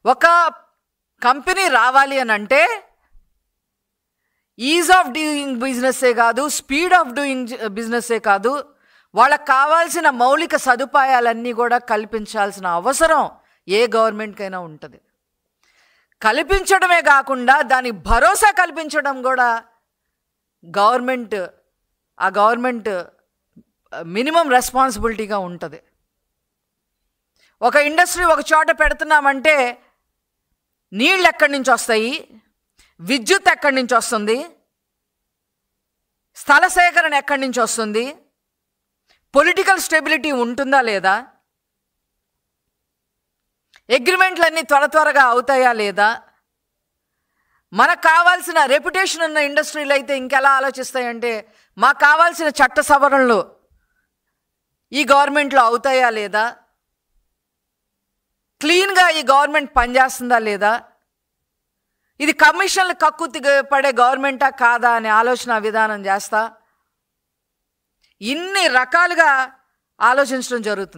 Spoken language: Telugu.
ఒక కంపెనీ రావాలి అని అంటే ఈజ్ ఆఫ్ డూయింగ్ బిజినెస్సే కాదు, స్పీడ్ ఆఫ్ డూయింగ్ బిజినెస్సే కాదు, వాళ్ళకు కావాల్సిన మౌలిక సదుపాయాలన్నీ కూడా కల్పించాల్సిన అవసరం ఏ గవర్నమెంట్కైనా ఉంటుంది. కల్పించడమే కాకుండా దానికి భరోసా కల్పించడం కూడా గవర్నమెంట్ మినిమం రెస్పాన్సిబిలిటీగా ఉంటుంది. ఒక ఇండస్ట్రీ ఒక చోట పెడుతున్నామంటే నీళ్ళు ఎక్కడి నుంచి వస్తాయి, విద్యుత్ ఎక్కడి నుంచి వస్తుంది, స్థల సేకరణ ఎక్కడి నుంచి వస్తుంది, పొలిటికల్ స్టెబిలిటీ ఉంటుందా లేదా, అగ్రిమెంట్లన్నీ త్వరగా అవుతాయా లేదా, మనకు కావాల్సిన రెప్యుటేషన్ ఉన్న ఇండస్ట్రీలు అయితే ఇంకెలా ఆలోచిస్తాయంటే మాకు కావాల్సిన చట్ట సవరణలు ఈ గవర్నమెంట్లో అవుతాయా లేదా, క్లీన్గా ఈ గవర్నమెంట్ పనిచేస్తుందా లేదా, ఇది కమిషన్లు కక్కుతి పడే గవర్నమెంటా కాదా అనే ఆలోచన విధానం చేస్తా ఇన్ని రకాలుగా ఆలోచించడం జరుగుతుంది.